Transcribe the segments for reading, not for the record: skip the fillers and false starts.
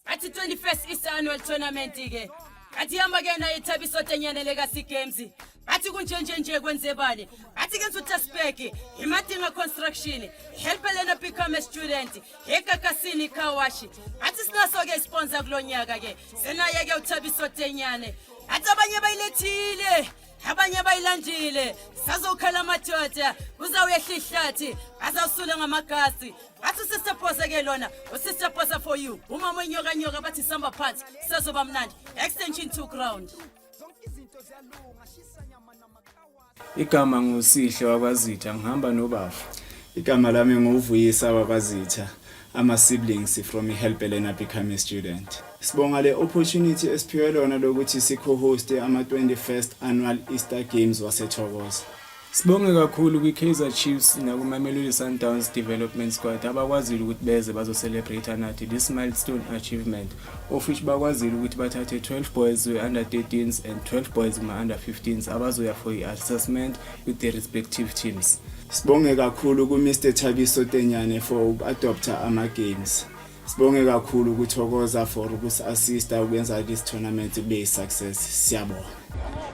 Athi 21st Easter Annual Tournament ke. Athi hamba ke na ithabiso tenyane legacy games. Athi kunjenje kwenzebani. Athi ke uTaspeki, iMadinga Construction, Helpelena become a student, eGagasini Kawashi. Athi sinaso ke sponsor kulonyaka ke. Senaye ke uthabiso tenyane. Athi abanye bayilethile. Abanye bayilandile sazokhala amadoda uzawuyehla ihlathi azawusula ngamagasi athi sister Phosa ke lona usister Phosa for you umama onyoka bathi samba phansi sazoba mnandi extension 2 ground. Igama nguSihle wakwaZitha ngihamba nobafu. Igama lami nguvuyisa wakwaZitha. Ama siblings from iHelpelena become a student. Sibonga le opportunity esiphiwe lona lokuthi si-co-host ama 21st annual Easter Games waseThokoza. Sibonge kakhulu kwiKaizer Chiefs nakuMamelodi Sundowns Development Squad abakwazile ukuthi beze bazocelebrate nathi this milestone achievement of which bakwazile ukuthi bathathe 12 boys under 13s and 12 boys under 15s abazoya for i-assessment with their respective teams. Sibonge kakhulu ku Mr Thabiso Tenyane for adopter ama games. Sibonge kakhulu ukuthokoza for ukusi-assista ukwenza this tournament be success. Siyabonga.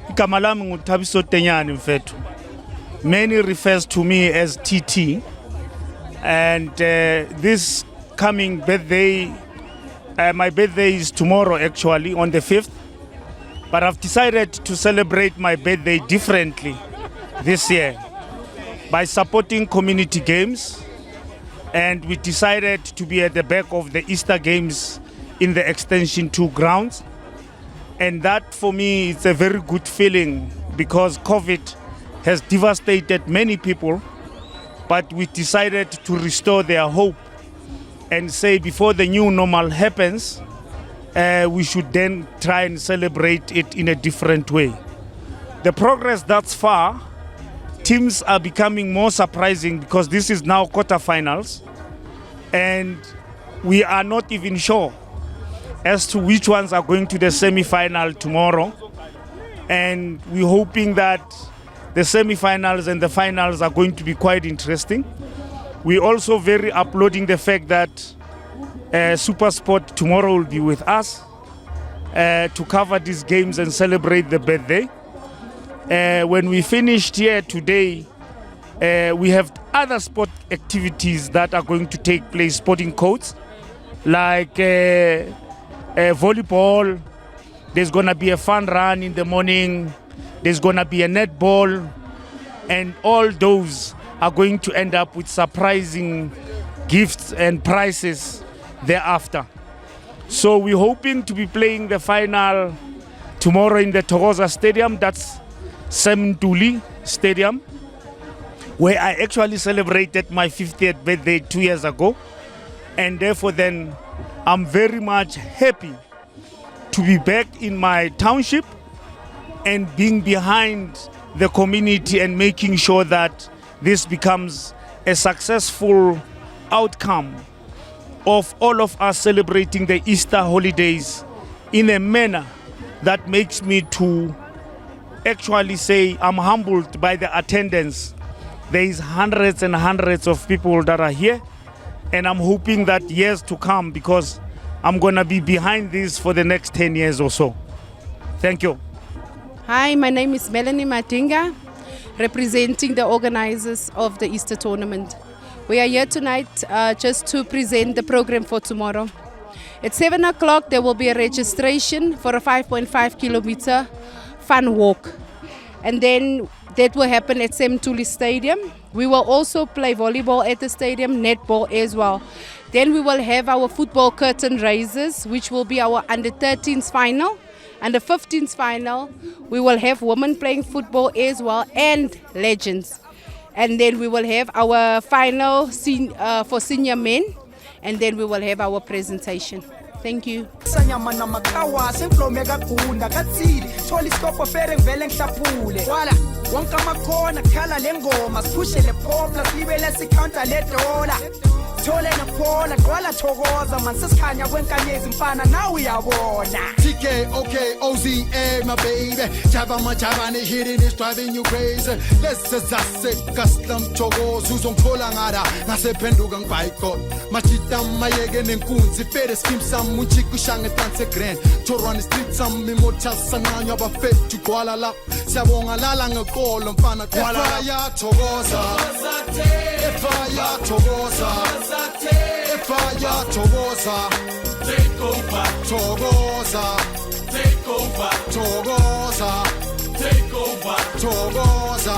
Igama lami nguThabiso Tenyane mfethu. Many refers to me as TT, and this coming birthday, my birthday is tomorrow actually on the 5th, but I've decided to celebrate my birthday differently this year by supporting community games, and we decided to be at the back of the Easter Games in the Extension 2 grounds, and that for me is a very good feeling because COVID has devastated many people, but we decided to restore their hope and say before the new normal happens, we should then try and celebrate it in a different way. The progress thus far, teams are becoming more surprising because this is now quarterfinals, and we are not even sure as to which ones are going to the semi-final tomorrow, and we're hoping that the semi-finals and the finals are going to be quite interesting. We're also very applauding the fact that SuperSport tomorrow will be with us to cover these games and celebrate the birthday. When we finished here today, we have other sport activities that are going to take place, sporting codes, like volleyball. There's going to be a fun run in the morning. There's going to be a netball, and all those are going to end up with surprising gifts and prizes thereafter. So we're hoping to be playing the final tomorrow in the Thokoza Stadium, that's Sam Ntuli Stadium, where I actually celebrated my 50th birthday 2 years ago, and therefore then I'm very much happy to be back in my township and being behind the community and making sure that this becomes a successful outcome of all of us celebrating the Easter holidays in a manner that makes me to actually say I'm humbled by the attendance. There is hundreds and hundreds of people that are here, and I'm hoping that years to come, because I'm going to be behind this for the next 10 years or so. Thank you. Hi, my name is Melanie Madinga, representing the organizers of the Easter tournament. We are here tonight just to present the program for tomorrow. At 7 o'clock, there will be a registration for a 5.5 kilometer fun walk. And then that will happen at Sam Ntuli Stadium. We will also play volleyball at the stadium, netball as well. Then we will have our football curtain raisers, which will be our under 13s final. And the 15th final, we will have women playing football as well and legends. And then we will have our final for senior men, and then we will have our presentation. Thank you. Thole nakhola gqwala thokoza man sesikhanya kwenkanyezi mfana nawe uyabona TK, okay, OZA, my baby. Jabba, hitting is driving you crazy. Let's just say, custom chogos, who's on Kolangada, Nase Pendugang Baiko. Machita, my again and Kunzi, Fede Skim, some Munchikushang and Dance Grand. Choron the street, some Mimocha Sananya, but fit to Kuala Lap. Savonga Lalang a call on Pana Kuala Togoza. Fire Togoza. Fire Togoza. Take over, Togoza. Take over, Togoza. Take over, Togoza.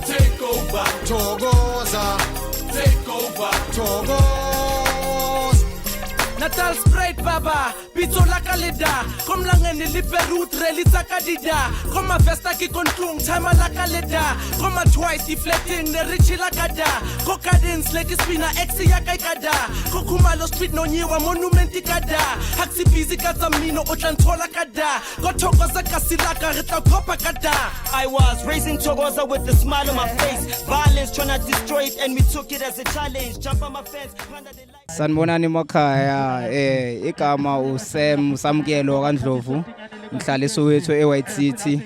Take over, Togoza. Take over, Togoza. Natal Sprite baba, pizzo la kaleda. Kom langeni lipe root relisa kadida. Kom a vesta ki kontung time la kaleda. Kom a twice deflecting the richi la kada. Kokadins leki spina exi ya kaikada. Kokumalo street no nyiwa monumenti kada. Haksi busy katamino otlantola kada. Gotogoza kasilaka rita kopa kada. I was raising Togoza with a smile on my face. Violence trying to destroy it and we took it as a challenge. Jump on my fence. Sanibonani makhaya igama uSam Samkelo kaNdlovu ngihlala eSoweto eWhite City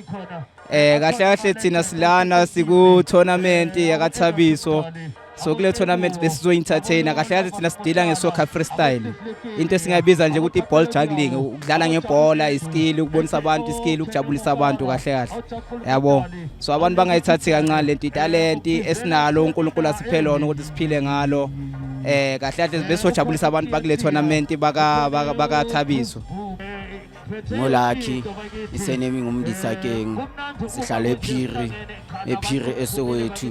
kahle kahle thina silana siku tournament yakathabiso so kule tournament besizo entertain kahle kahle thina sidila ngesoccer freestyle into esingabiza nje ukuthi iball juggling ukudlala ngebhola iskill ukubonisa abantu iskill ukujabulisa abantu kahle kahle yabo so abantu bangayithathi kancane lento italent esinalo uNkulunkulu asiphelona ukuthi siphile ngalo kahle kahle besojabulisa abantu bakule tournament baka Thabiso ngolakhi isenemi ngumndisa keng sihlala ephiri eSoweto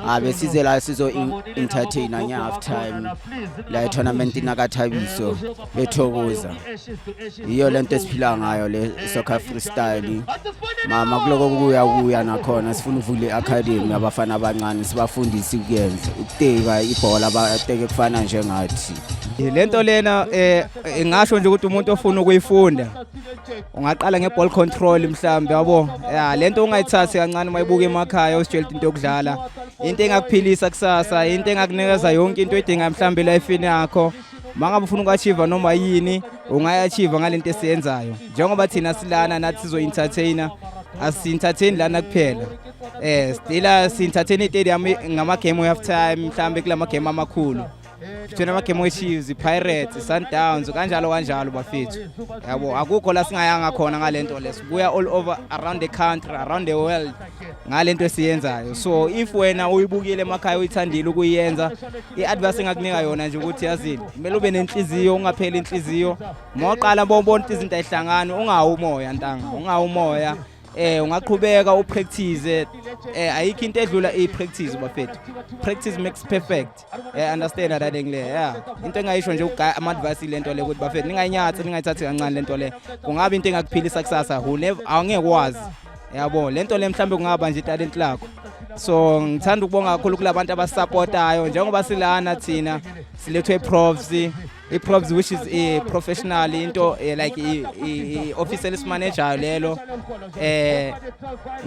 abe size la sizo entertainer nya half time la tournament nakathabiso bethokoza iyo lento esiphila ngayo le soccer freestyle mama kuloko kuya nakhona sifuna uvule academy abafana abancane sibafundisi ukuyenza ukuteka ibhola bateke kufana njengathi lento lena ngisho nje ukuthi umuntu ofuna ukuyifunda ungaqala ngeball control mhlambe yabo lento ungayithathi kancane mayibuka emakhaya usitshela into yokudlala into engakuphilisa kusasa into engakunikeza yonke into edinga mhlambe life yakho mangabe ufuna ukachieva noma yini ungayachieva ngalento esiyenzayo njengoba thina silana nathi sizo entertainer asi-entertain lana kuphela stila si-entertain stadium ngama game half time mhlambe kulama game amakhulu Thina amagame weChiefs, iPirates, Sundowns kanjalo bafethu yabo akukho la singayanga khona ngalento lesibuya all over around the country around the world ngalento esiyenzayo so if wena uyibukile emakhaya uyithandile ukuyenza iadvice engakunika yona nje ukuthi yazini kumele ube nenhliziyo ungapheli inhliziyo mawuqala bonke izinto ezihlangana ungawumoya ntanga ungawumoya ungaqhubeka upractice ayikho into edlula ipractice bafethu practice makes perfect understand that ngle into engayisho nje ama advice lento le ukuthi bafethu ningayinyathi ningayithathi kancane lento le kungabe into engakuphilisa kusasa awungeke wazi yabo lento le mhlambe kungaba nje talent lakho so ngithanda ukubonga kakhulu kulabantu abasupportayo njengoba silana thina silethwe profs i-profs which is a professional into like i-office manager lelo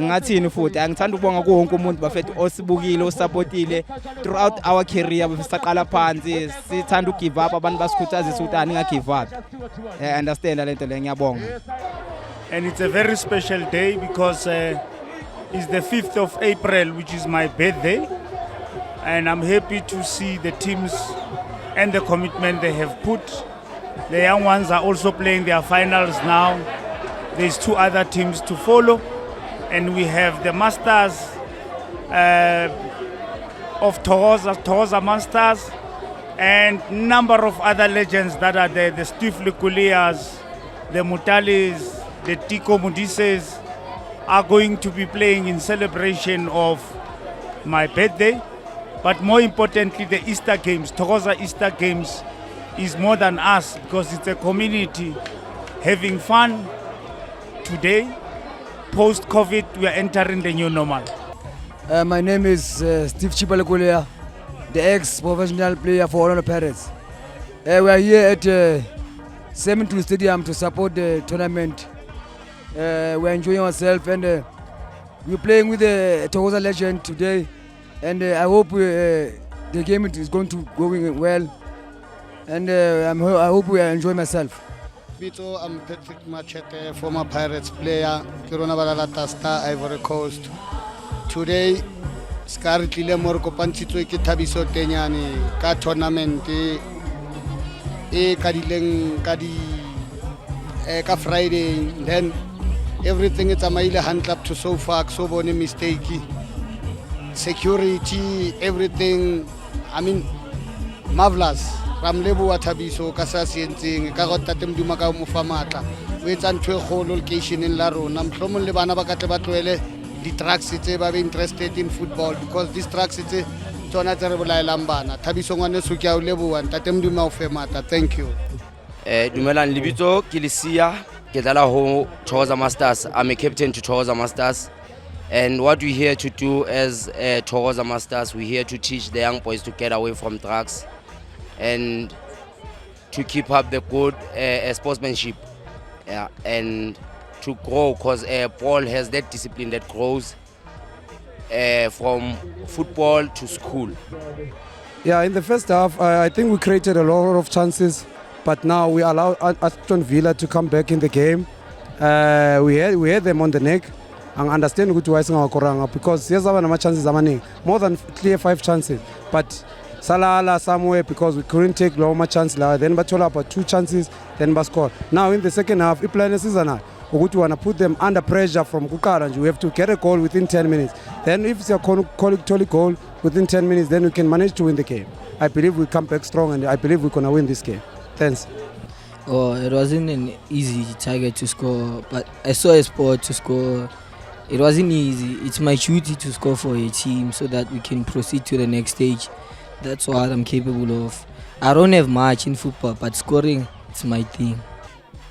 ngathini futhi angithanda ukubonga ku wonke umuntu bafethu osibukile osupportile throughout our career besaqala phansi sithanda ugive up abantu basikhuthazisa ukuthi aninga give up understand lento le ngiyabonga and it's a very special day because it's the 5th of April which is my birthday and I'm happy to see the teams and the commitment they have put. The young ones are also playing their finals now. There's 2 other teams to follow. And we have the Masters of Togoza Masters, and number of other legends that are there, the Steve Likulias, the Mutalis, the Tiko Mudises, are going to be playing in celebration of my birthday. But more importantly, the Easter Games, Togoza Easter Games, is more than us because it's a community having fun. Today, post-COVID, we are entering the new normal. My name is Steve Chipalekulia, the ex-professional player for Orlando Pirates. We are here at Seminole Stadium to support the tournament. We are enjoying ourselves and we're playing with the Togoza legend today. And I hope the game is going to going well, and I hope we enjoy myself. Bito, I'm Patrick Machete, former Pirates player, Kirona Baralata Star, Ivory Coast. Today, Scar Tlile Morko Panchito ke Thabiso Tenyane ka tournament e ka dileng ka Friday, then everything is amaile handle up to so far, so bone mistake, security, everything, I mean, marvelous. Ramlebu wa Thabiso ka sa sientseng ka go tatemduma ka mo fa matla o etsa ntwe kgolo location in la rona mhlomong le bana ba ka tle ba tloele di tracks tse ba be interested in football because these tracks tse tsona tse re bolaelang bana Thabiso ngwane so ke a o leboa tatemduma o fe matla. Thank you. Dumelang lebitso ke Lesia ke dlala ho Thokoza Masters. I'm a captain to Thokoza Masters, and what we here to do as Thokoza Masters, we here to teach the young boys to get away from drugs and to keep up the good sportsmanship, and to grow, because Paul has that discipline that grows from football to school. Yeah, in the first half, I think we created a lot of chances, but now we allow Aston Villa to come back in the game. We had them on the neck. I understand good why Koranga because yes, our chances are more than clear 5 chances, but Salah somewhere because we couldn't take long chance then but all about 2 chances then but score. Now in the second half, if plan season we want to put them under pressure from Kukaranj. We have to get a goal within 10 minutes. Then if it's a quality goal within 10 minutes, then we can manage to win the game. I believe we come back strong and I believe we're gonna win this game. Thanks. Oh, it wasn't an easy target to score, but I saw a sport to score. It wasn't easy. It's my duty to score for a team so that we can proceed to the next stage. That's what I'm capable of. I don't have much in football, but scoring, it's my thing.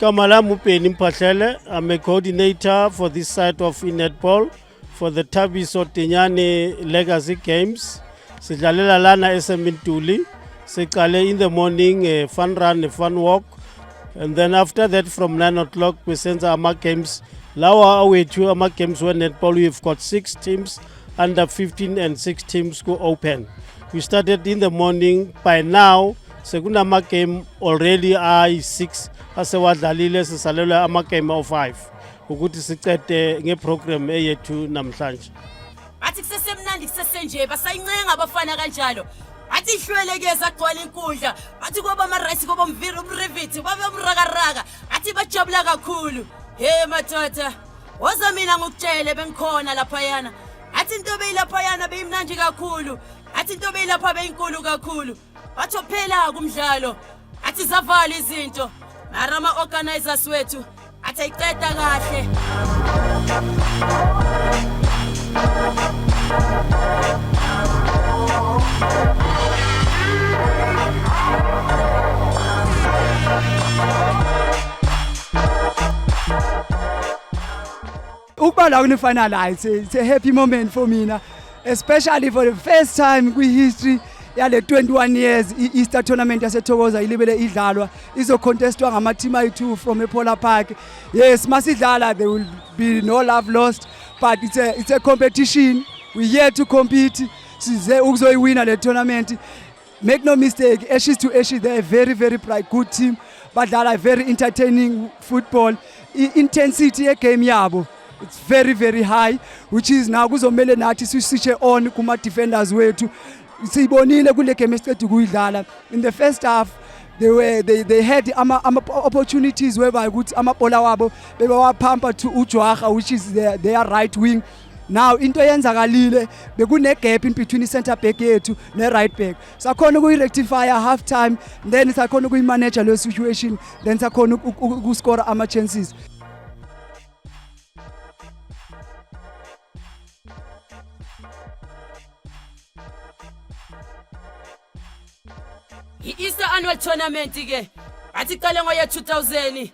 Kamala Mupeni Mphahlele, I'm a coordinator for this side of netball for the Thabiso Tenyane Legacy Games. Sidlalela lana eSeMintuli. Siqale in the morning, a fun run, a fun walk. And then after that, from 9 o'clock, we send our games. Lawa awethu ama games when netball, we've got 6 teams under 15 and 6 teams go open. We started in the morning. By now, sekuna ama game already are 6. Asewadlalile sisalela ama game of 5. Ukuthi sicede ngeprogram eyethu namhlanje. Athi kusesemnandi kusesenje basayincenga abafana kanjalo. Athi ihlwelekeza agcwala inkundla. Athi kuba ama rice kuba umviro umrivithi babe umrakaraka. Athi bajabula kakhulu. Hey matata. Woza mina ngokutshele bengikhona lapha yana. Athi into beyilapha yana beyimnandi kakhulu. Athi into beyilapha beyinkulu kakhulu. Batho phela kumdlalo. Athi zavala izinto. Mara ama organizers wethu athi ayiqeda kahle. Ukuba la kune final it's a happy moment for me, especially for the first time in history yale 21 years Easter tournament yaseThokoza ilibele idlalwa izocontestwa ngama team ayi2 from ePolar Park. Yes, masidlala there will be no love lost, but it's a competition. We here to compete. Size ukuzoyiwina le tournament. Make no mistake, Ashes to Ashes, they're a very, very bright, good team, but they are very entertaining football. Intensity game yabo, it's very, very high, which is now kuzomele nathi switch on kuma defenders wethu. Sibonile kule game esiqeda ukuyidlala. In the first half, they had opportunities whereby ukuthi amabhola wabo bewaphampa to uJwaga, which is their right wing. Now into yenzakalile bekune gap in between center back yethu ne right back. Sakhona ukuyi rectify half time, then sakhona ukuyi manage le situation, then sakhona ukuscore ama chances. I-Easter annual tournament ke athi qale ngoya 2000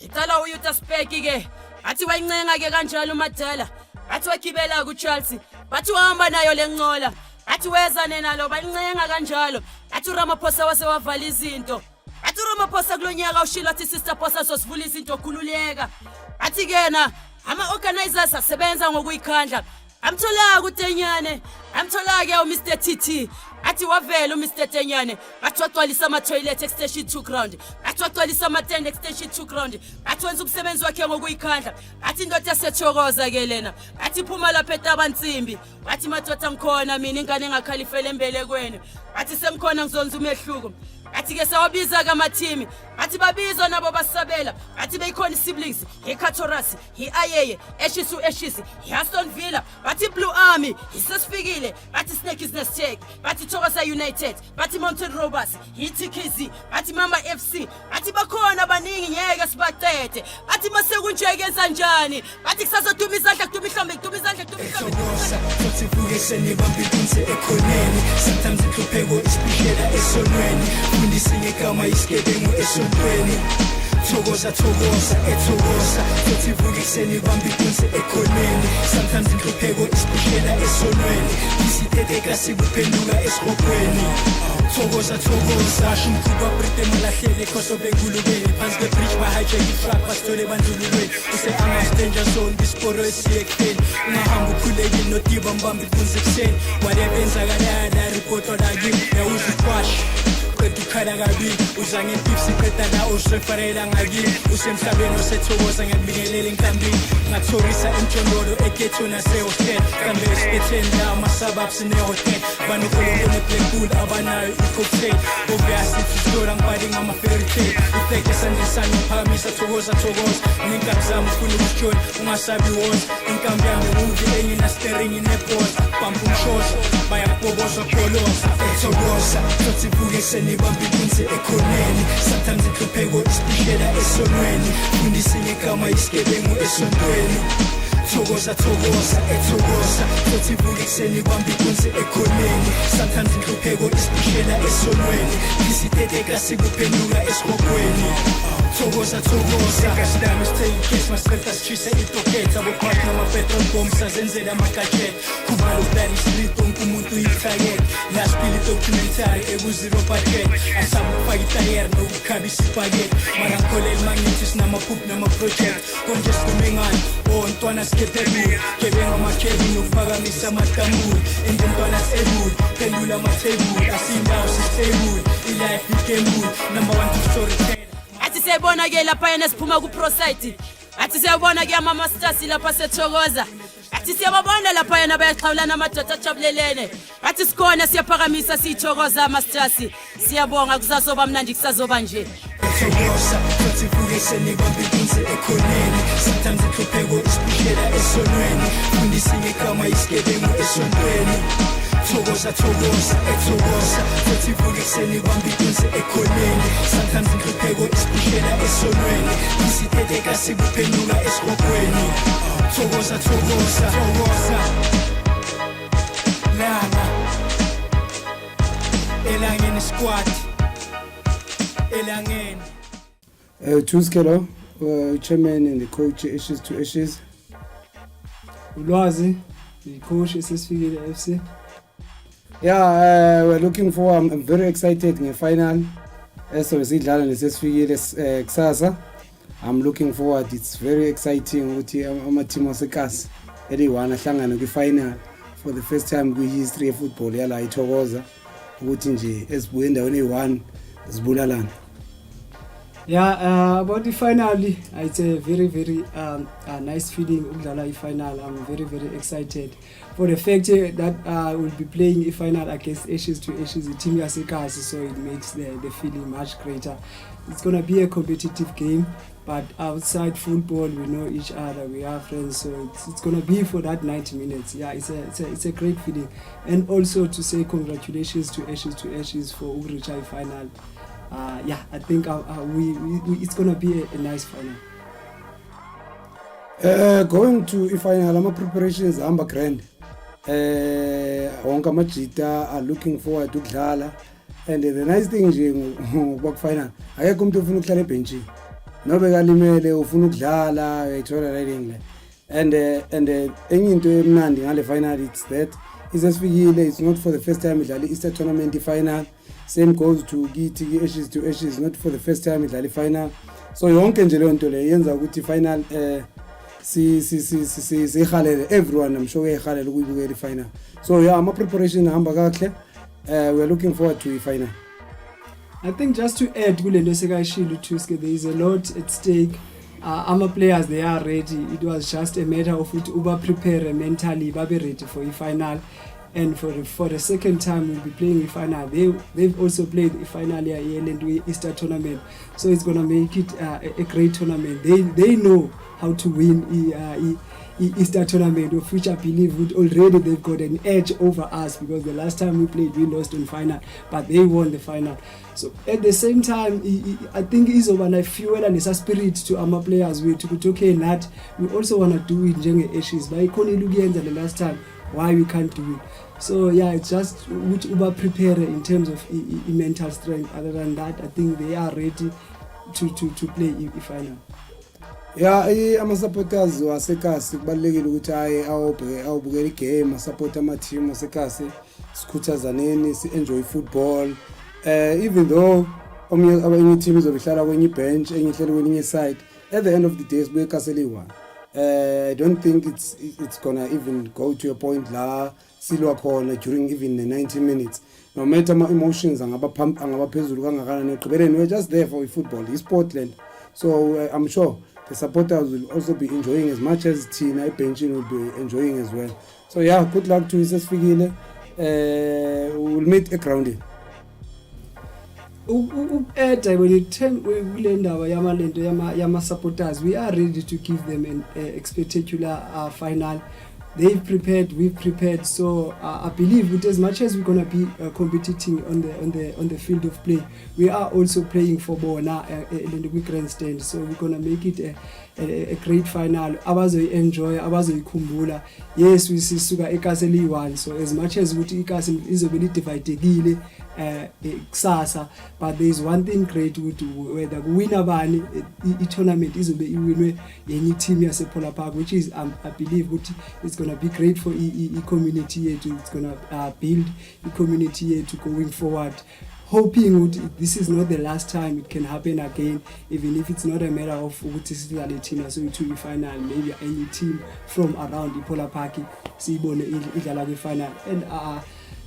iqala uYouth Spec ke athi wayincenga ke kanjalo uMadala athi wakhibela ku Chelsea bathi uhamba nayo lenqola athi weza nalo bayincenga kanjalo athi uRamaphosa wasewavala izinto athi uRamaphosa kulonyaka ushilo athi sister Phosa sosivula izinto khululeka athi kena ama organizers asebenza ngokuyikhandla amthola kuTenyane amthola ke uMr TT athi wavela uMr Tenyane bathi wagcwalisa ama-toilet extension 2 ground bathi wagcwalisa ama-tent extension 2 ground bathi wenza umsebenzi wakhe ngokuyikhandla bathi indoda yasethokoza-ke lena bathi iphuma lapha eTabansimbi bathi madoda ngikhona mina ingane engakhalifela embelekweni bathi sengikhona ngizonza umehluko bathi-ke sawabiza-ke amathimi bathi babizwa nabo basabela bathi beyikhona i-siblings i-Catorasi i-Ayeye Ashes to Ashes i-Aston Villa bathi Blue Army isesifikile bathi Snake is Nestec bathi Thokoza United bathi Mountain Rovers i-TKZ bathi Mama FC bathi bakhona abaningi ngeke sibaqede bathi masekunjeke enza njani bathi kusazoduma izandla kuduma ihlombe kuduma izandla kuduma ihlombe sivuke senibambe inkunzi ekhoneni sometimes inhlupheko isibishela esonweni fundisa ngegama isigebengu esontweni thokoza ethokoza sivuke senibambe inkunzi ekhoneni sometimes inhlupheko isibishela esonweni isiteteka sikuphenduka esirhokweni thokoza shimkhuba brite malahlele khoso bengulubeni phansi kwebridge bahijack itruck basithole bandlululweni use anga-danger zone bisporo esiyekufeni ungahamba ukhulekile nodiba mbambe inkunzi ekuseni whatever enzakalayo la report olakini yawuza uqwashi qeda ukhala kabili uza ngempipsi qeda la usefarela ngakini usemhlabeni osethokoza ngakubingelela enkambini ngathorisa emtshondolo eketho nasehostel kambe esibetheni la ama-suburbs nehotel banokolonto ne-blackpool abanayo i-cocktail obviously tustola ngibali ngama-fairy tale ifeke esandleni sami ngiphakamisa thokoza nenkabi zami ufuna ukusitshona ungasabi woza inkambi yami nguvi enginasteringi nebhosa bampa umshosha bayakubobozwa kholosa ethokoza thotsivuke senibambe inkunzi ekhoneni sometimes inhlupheko isibishela esonweni fundisa ngegama isigebengu esontweni thokoza ethokoza thotsivuke senibambe inkunzi ekhoneni sometimes inhlupheko isibishela esonweni isiteteka sikuphenduka esirhokweni thokoza kasidami sithenge ikesi masiqeda sitshise itoketha abophakathi nama-petrol bombs azenzela ama-gadget khubala ukudala isilito wonke umuntu uyi-target lasipili documentary eku-zero budget asaba ukufaka itayeri nokukhabisa ibhaket mara ngikholeli mangithi sinamaphuphi nama-project konje sikumengani ntwana sikephelule gebenga amakhebi nokuphakamisa amatambuli endentwana sebuli pendula amathebuli asiyindawo sisebuli ilife ikembuli number 1 to storyteller athi siyabona-ke laphayana siphuma ku-prosite athi siyabona-ke ama-masters lapha sethokoza athi siyababona laphayana bayaxhawulana amadoda ajabulelene athi sikhona siyaphakamisa siyithokoza ama-masters siyabonga kusazoba mnandi kusazoba nje thotsivuke senibambe inkunzi ekhoneni sometimes inhlupheko isibishela esonweni fundisa ngegama isigebengu esontweni thokoza ethokoza thotsivuke senibambe inkunzi ekhoneni sometimes inhlupheko isibishela esonweni isiteteka sikuphenduka esirhokweni thokoza langa elangeni squad elangeni Tuskelo, chairman and the coach Ashes to Ashes. Ulwazi, the coach SSV FC. Yeah, we're looking for. I'm very excited in the final. As we see, SSV Xasa. I'm looking forward. It's very exciting. I'm a team of Sekas. Anyone ahlangana kwi final for the first time in history of football. Yala ithokoza ukuthi nje esibuye endaweni eyi1 sibulalana. Yeah, about the final, it's a very nice feeling. Udlala final. I'm very excited for the fact that we'll be playing a final against Ashes to Ashes, the team Yasekas, so it makes the feeling much greater. It's gonna be a competitive game, but outside football, we know each other, we are friends, so it's gonna be for that 90 minutes. Yeah, it's a great feeling, and also to say congratulations to Ashes for Ugrichai final. Yeah, I think it's going to be a nice final. Going to a final, my preparations are grand. Wonka Majita are looking forward to Kdala. And the nice thing is, work final. I come to Funukla Benchi. No Begalimele, Ufunu Kdala, Victoria Riding. And any to Nandi, the final, it's that. It's not for the first time in the Easter tournament final. Same goes to GT Ashes to Ashes, not for the first time in the final. So yonke nje leyo nto le yenza ukuthi final si everyone I'm sure ehalela ukuyibukela final. So yeah, ama preparation ahamba kahle we're looking forward to the final. I think just to add kulento sekayishilo Tuske, there is a lot at stake. Our players, they are ready. It was just a matter of it uba prepare mentally, babe ready for the final. And for the second time we'll be playing the final. They've also played the final here in the Easter tournament, so it's gonna make it a great tournament. They know how to win the Easter tournament, of which I believe already they've got an edge over us, because the last time we played we lost in final, but they won the final. So at the same time, I think it's over a fuel and it's a spirit to our players. We took okay that we also want to do it during Ashes, but I couldn't look at the last time why we can't do it. So yeah, it's just which uber prepare in terms of mental strength. Other than that, I think they are ready to play the final. Yeah, ama supporters waseKasi kubalekile ukuthi aye awubukela igame, support ama team waseKasi, sikhuthazaneni, si enjoy football. Even though abanye team izobihlala kwenye bench, enye ihleli kwenye side, at the end of the day sibuye eKaseli 1. I don't think it's gonna even go to a point la silwa khona during even the 90 minutes. No matter my emotions angabaphezulu kangakanani egqibeleni, we're just there for football, it's Portland. So I'm sure the supporters will also be enjoying as much as Tina benching will be enjoying as well. So yeah, good luck to Isesfikile. We'll meet at grounding. When you turn yama supporters, we are ready to give them a spectacular final. They've prepared, we've prepared. So I believe with as much as we're gonna be competing on the field of play, we are also playing for Bona in the grandstand. So we're gonna make it a great final. Abazo enjoy, abazo kumbula. Yes, we see suga eKaseli 1. So as much as we iKaseli is a bit divided kusasa, but there is one thing great with whether winner bani the tournament is be winwe any team yase Polar Park, which is I believe it's gonna be great for the community. It's gonna build the community to going forward. Hoping this is not the last time it can happen again, even if it's not a matter of so to the final, maybe any team from around the Polar Park sibone idlala the final. And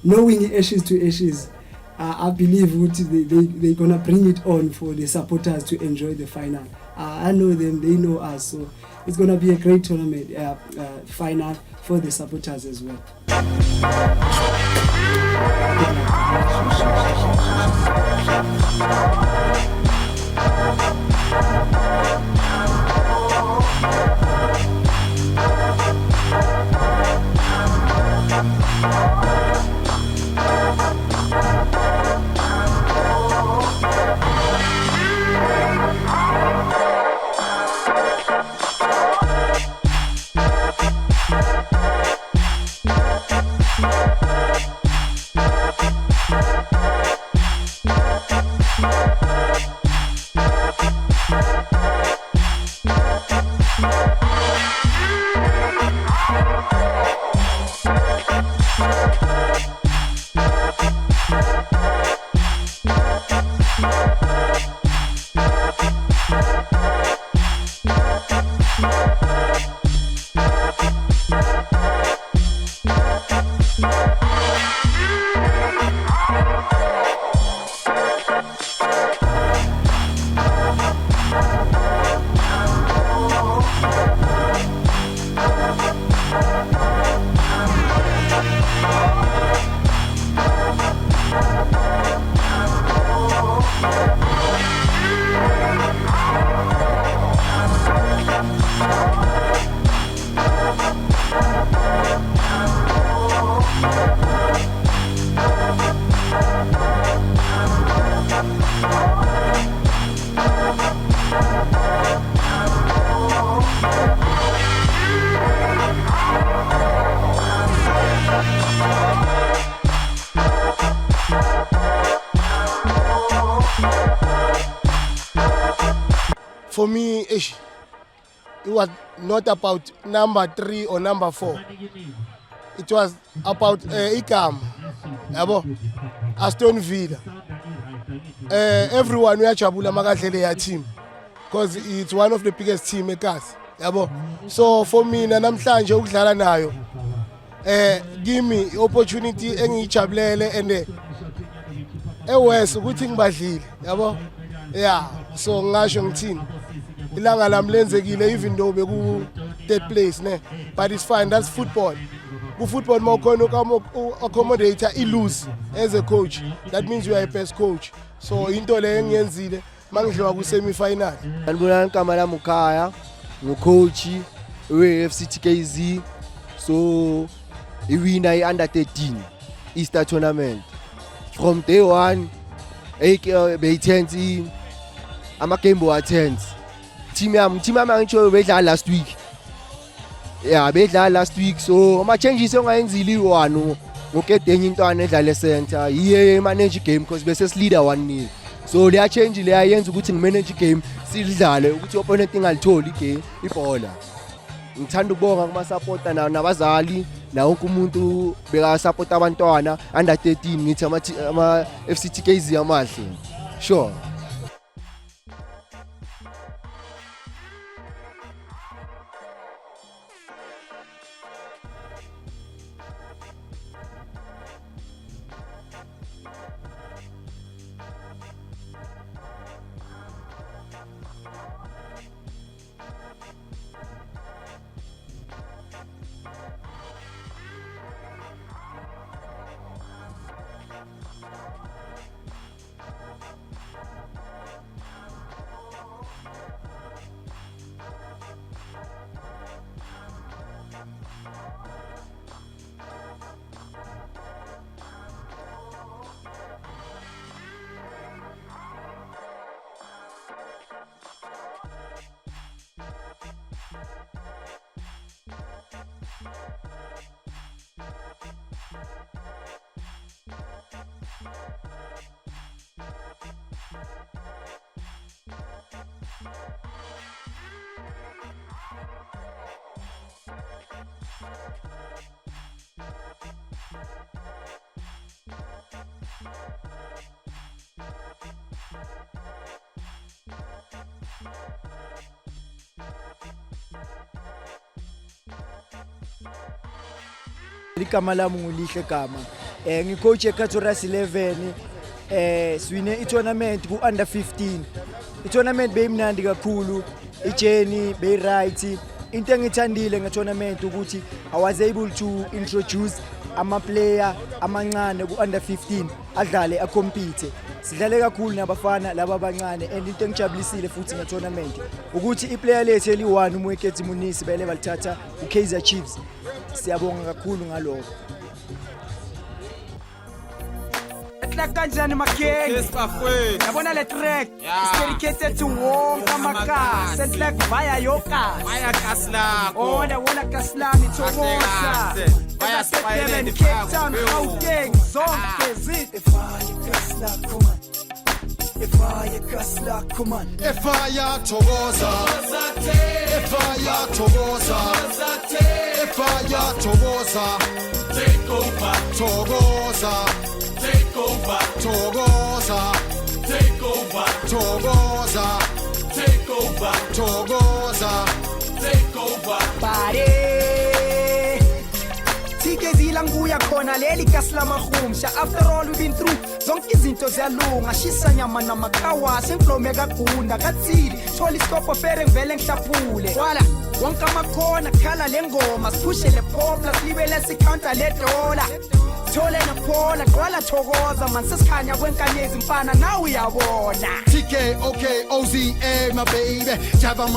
knowing Ashes to Ashes, I believe they're gonna bring it on for the supporters to enjoy the final. I know them, they know us, so it's gonna be a great tournament final for the supporters as well. For me, it was not about number 3 or number 4. It was about Ikam, Aston Villa. Everyone we are Chabula Magadele team, because it's one of the biggest team eKasi. So for me, namhlanje ukudlala nayo, kimi opportunity engiyijabulele and ewes ukuthi ngibadlile yabo yeah so ngasho ngithini ilanga lami lenzekile even though beku third place ne but it's fine, that's football. Ku football mawukhona accommodator lose as a coach, that means you are a best coach. So into le engiyenzile mangidliwa ku semi final. Ngibona igama lami ukhaya ngucoach we-FCTKZ, so iwina i-under 13 Easter tournament from day one. Beyi-10 ama-game bowa-10 team yami angitsho bedlala last week, yeah bedlala last week, so ama-changes ongayenzile i-1 ngokedenye intwana edlala center yiye manage game because bese silider 1-0, so leya change leya yenza ukuthi ngimanage game sidlale ukuthi opponent ingalitholi igame ibhola. Ngithanda ukubonga kuma-supporter nabazali na wonke umuntu bekasupporta abantwana under 13 ngithi ama-FCTKZ amahle sure. Igama lami ngulihle gama, ngicoach eCatoras 11, siwine i-tournament ku-under 15. I-tournament beyimnandi kakhulu, ijeni beyi-right. Into engithandile nge-tournament ukuthi I was able to introduce ama-player amancane ku-under 15 adlale akompete. Sidlale kakhulu nabafana laba abancane, and into engijabulisile futhi nge-tournament ukuthi iplayer lethu eli-1 uMwekezi Munisi bele balithatha uKaizer Chiefs. Siyabonga kakhulu ngalokho. Like kanjani makeng yabona le track is dedicated to wonke amaka set like via yoka via Kaslam oh wona Kaslam ithokoza via Spire Cape Town Gauteng zonke zit via Kaslam come on via Kaslam come on via Thokoza via Thokoza via Thokoza take over Thokoza take over Thokoza take over Thokoza take over Thokoza take over Pare Tikezila nguya khona leli Kaslam mahumsha. After all we've been through zonke izinto ziyalunga shisa nyama namakawa senflome kagunda katsili thola istopo fere ngivele ngihlaphule wala wonke amakhona khala lengoma siphushe le popla sibele sicounter le dollar Thole na phola qala Thokoza man sesikhanya kwenkanyezi mfana nawe uyabona TK okay OZA my baby Java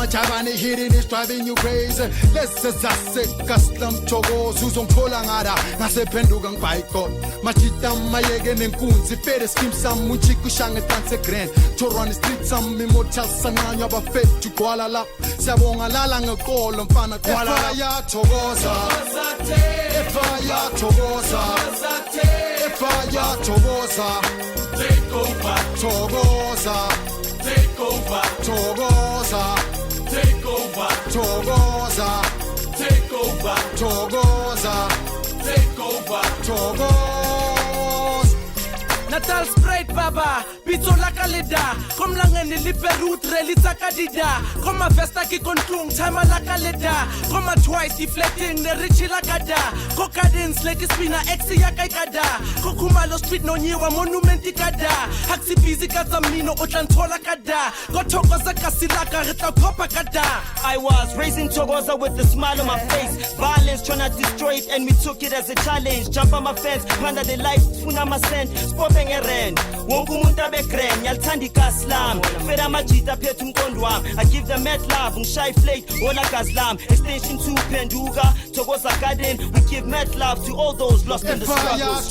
hitting is driving you crazy. Let's just say Kaslam Thokoza uzongithola ngada ngasephenduka ngibhayikho machita mayeke nenkunzi fere skim sam muchiku shange dance grand Torani street sam mimocha sananya abafethu kwala la siyabonga lala ngekolo mfana kwala ya Thokoza fire Thokoza fire Thokoza take over Thokoza take over Thokoza take over Thokoza take over Thokoza take over Thokoza Natal Sprite Baba bitso la ka le da kom langene le perut rally tsa ka di da koma vesta ke kontlung time la ka le da koma twice deflecting ne richi la ka da ko cadence le ke spina x ya ka ka da ko khumalo street no nyiwa monument ka da haxi busy ka tsa mino o tla nthola ka da go thokoza ka silaka re tla kopa ka da. I was raising Thokoza with a smile on my face. Violence trying to destroy it, and we took it as a challenge. Jump on my fence, under the light, funa my send. Spopping a rent. Wonku muntabe kren, yaltandi kaslam. Fera majita petum kondwam. I give them mad love, shy flake, ola kaslam. Extension to Penduga, Thokoza garden. We give mad love to all those lost in the struggles.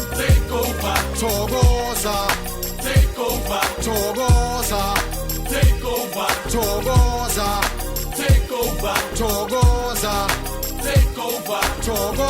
Take over, Thokoza. Take over, Thokoza. Take over, Thokoza. Take over, Thokoza. Take over, Thokoza.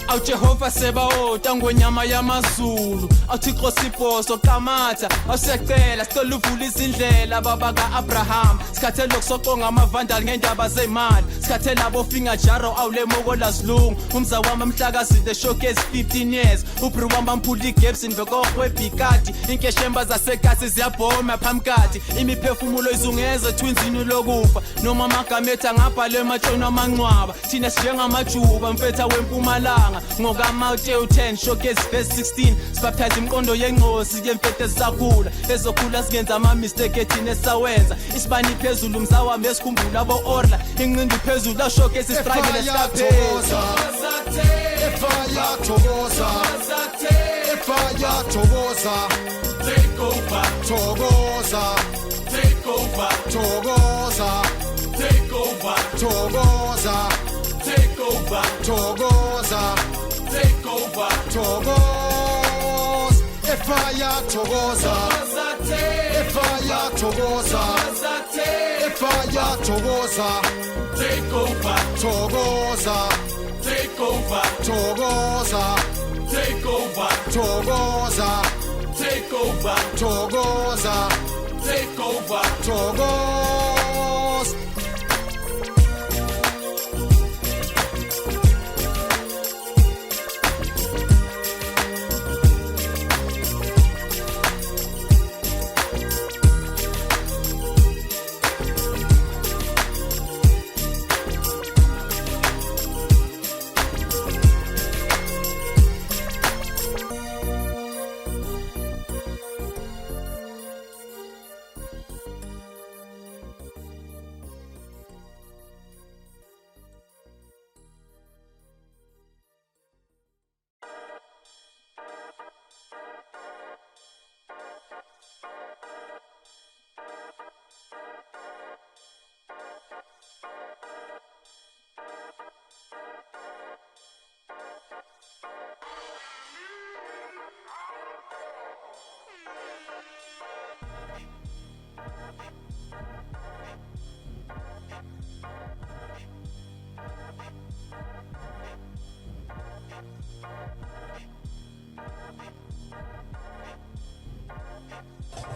Awu Jehova sebaoda ngonyama yamazulu awuthixo siphoso kamatha awusecela sicela uvula izindlela baba ka-Abraham sikhathele lokusoqonga amavandali ngendaba zemali sikhathele abofinga jaro awulemoko lazilungu umza wami amhlakazile showcase 15 years ubru wami amphula igapes invekokwebhikadi inkeshemba zasekasi ziyabhoma phamkati imiphefumulo izungeze ethunzini lokufa noma amagama ethu angabhalwe ematshoni amangcwaba thina sinjengamajuba mfetha wempumalanga ngokaMateyu 10 showcase verse 16 sibaptize imqondo yengosi yemfethu esakhula ezokhula singenza ama-mistake ethina esawenza isibani phezulu mzawami esikhumbula abo-orla inqindi phezulu ashowcase isitrayibele sikapheza Take over, Thokoza. Take over, Thokoza. Take over, Thokoza. Take over, Thokoza. Take over, Thokoza. Fire, Thokoza. Fire, Thokoza. Fire, Thokoza. Take over, Thokoza. Take over, Thokoza. Take over, Thokoza. Take over, Thokoza. Take over, Thokoza.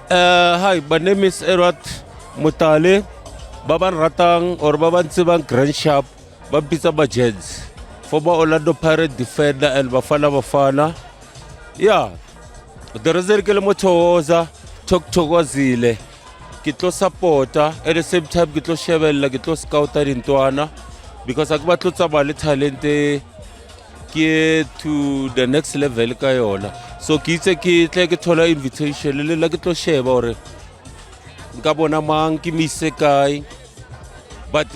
Hi, my name is Edward Mutale. Baban Ratang or Baban Tsibang Grand Sharp, Babisa Bajeds. Former Orlando Pirate defender and Bafana. Yeah, the result Thokoza, Thokozile. Kitlo supporter, at the same time Kitlo Chevelle, Kitlo scouter in Tuana. Because Akbatlo Tabali talente to the next level kayola. So kitse like thola invitation le like to share ore ngabona mang ki misekai. But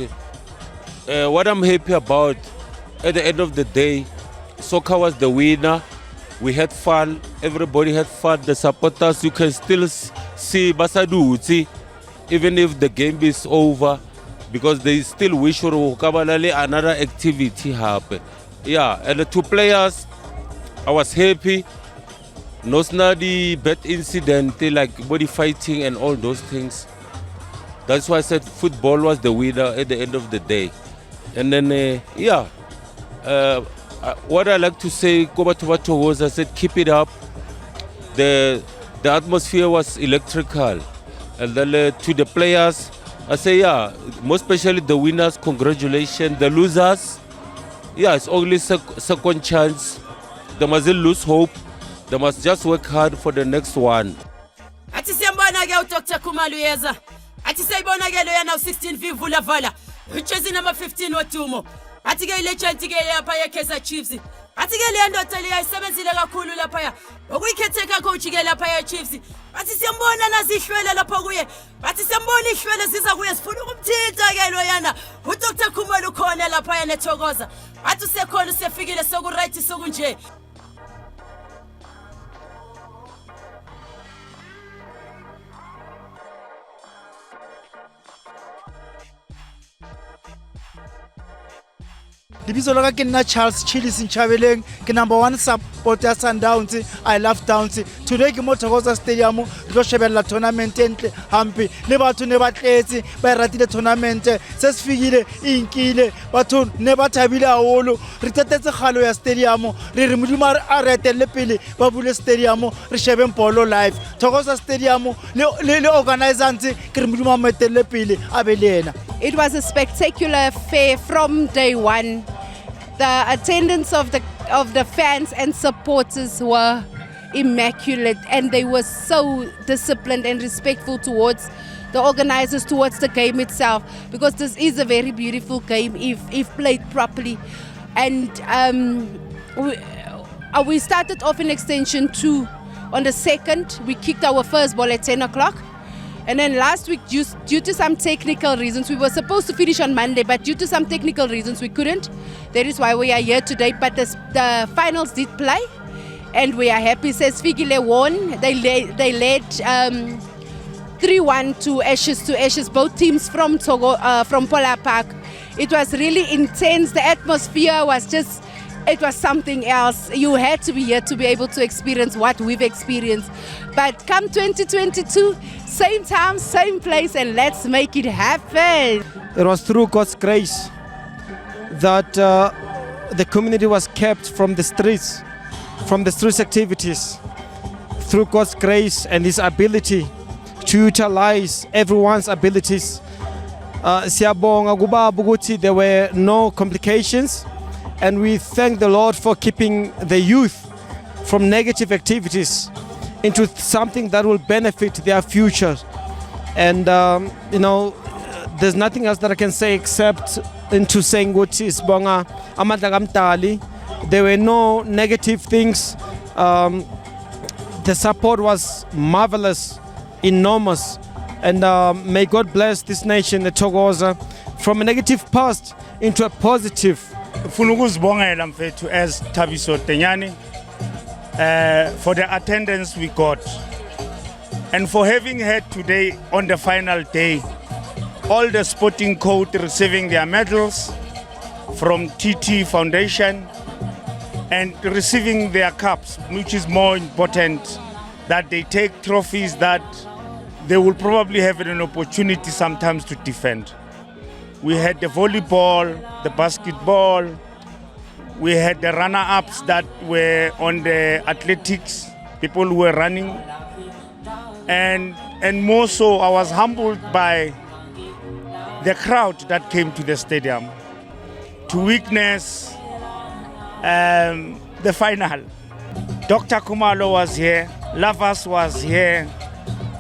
what I'm happy about at the end of the day, soccer was the winner. We had fun, everybody had fun. The supporters, you can still see Basaduzi even if the game is over, because they still wish for another activity happen. Yeah, and the two players, I was happy. No snarly bad incident like body fighting and all those things. That's why I said football was the winner at the end of the day. And then, what I like to say, Kobatubato was, I said, keep it up. The atmosphere was electrical. And then to the players, I say, yeah, most especially the winners, congratulations. The losers, yeah, it's only second chance. They mustn't lose hope. They must just work hard for the next one. Athi siyambona ke uDr Khumalo uyeza. Athi sayibona ke lo yana u16 vivula vala. Ujersey number 15 wodumo. Athi ke legend ke lapha yeKaizer Chiefs. Athi ke le ndoda le ayisebenzile kakhulu lapha. Okuyikhetheka coach ke lapha yeChiefs. Athi siyambona nazihlwele lapha kuye. Athi siyambona ihlwele ziza kuye sifuna ukumthinta ke lo yana. uDr Khumalo ukhona lapha yana ethokoza. Athi usekhona usefikile soku right soku nje. Dibiso la ka ke nna Charles Chili Sinchabeleng ke number 1 supporter ya Sundowns. I love Downs. Today ke mo Thokoza Stadium re tlo shebella tournament entle hampi le batho ne ba tletse ba ratile tournament se se fikile inkile batho ne ba thabile haholo re tetetse khalo ya stadium re re modimo a re etelle pele ba bule stadium re shebe polo live Thokoza Stadium le organizers ke re modimo a metelle pele a be le yena. It was a spectacular affair from day one. The attendance of the fans and supporters were immaculate, and they were so disciplined and respectful towards the organizers, towards the game itself, because this is a very beautiful game if played properly. And we started off in Extension 2 on the 2nd. We kicked our first ball at 10 o'clock. And then last week, due to some technical reasons, we were supposed to finish on Monday, but due to some technical reasons, we couldn't. That is why we are here today. But the finals did play, and we are happy. Says Figile won. They led 3-1 to Ashes. Both teams from Polar Park. It was really intense. The atmosphere was just. It was something else. You had to be here to be able to experience what we've experienced. But come 2022, same time, same place, and let's make it happen. It was through God's grace that the community was kept from the streets activities. Through God's grace and His ability to utilize everyone's abilities. Siyabonga kubaba ukuthi there were no complications. And we thank the Lord for keeping the youth from negative activities into something that will benefit their future. And, there's nothing else that I can say except into saying what is bonga amandla kamdali. There were no negative things. The support was marvelous, enormous. And may God bless this nation, the Thokoza, from a negative past into a positive. Ufuna ukuzibongela mfethu as Thabiso Tenyane for the attendance we got, and for having had today on the final day all the sporting code receiving their medals from TT Foundation and receiving their cups, which is more important, that they take trophies that they will probably have an opportunity sometimes to defend. We had the volleyball, the basketball, we had the runner-ups that were on the athletics, people who were running. And more so, I was humbled by the crowd that came to the stadium to witness the final. Dr. Khumalo was here, Lavas was here,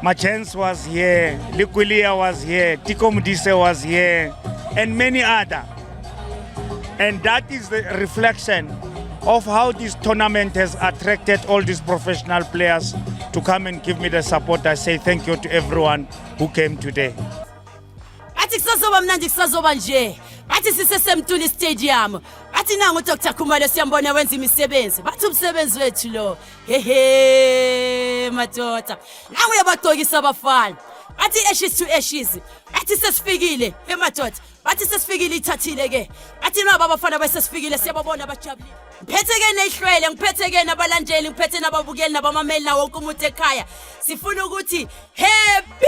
Machens was here, Likulia was here, Tiko Mudise was here, and many other. And that is the reflection of how this tournament has attracted all these professional players to come and give me the support. I say thank you to everyone who came today. Athi kusazoba mnandi kusazoba nje. Athi sisesemtuli stadium. Athi nangu Dr. Khumalo siyambona wenza imisebenzi. Bathi umsebenzi wethu lo. Hehe madoda. Nangu uyabagcokisa abafana. Athi ashes to ashes. Athi sesifikile emadoda. Bathi sesifikile ithathile ke. Athi naba abafana besesifikile siyababona abajabulile. Ngiphethe ke nehlwele, ngiphethe ke nabalandeli, ngiphethe nababukeli nabamameli nawo wonke umuntu ekhaya. Sifuna ukuthi happy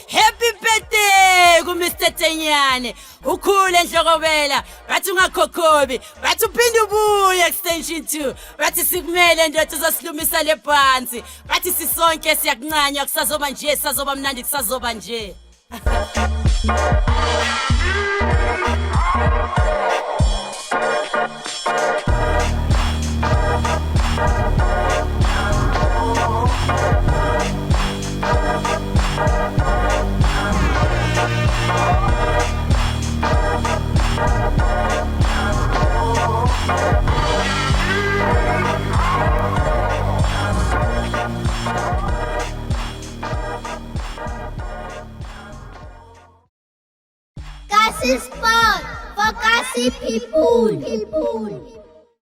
happy birthday kuMr Tenyane ukhule Ndlokobela bathi ungakhokhobi bathi uphinde ubuye extension 2 bathi sikumele ndoda uzosilumisa lebhansi bathi sisonke siyakunqanya kusazoba nje sazoba mnandi kusazoba nje Kasi Sport for Kasi people.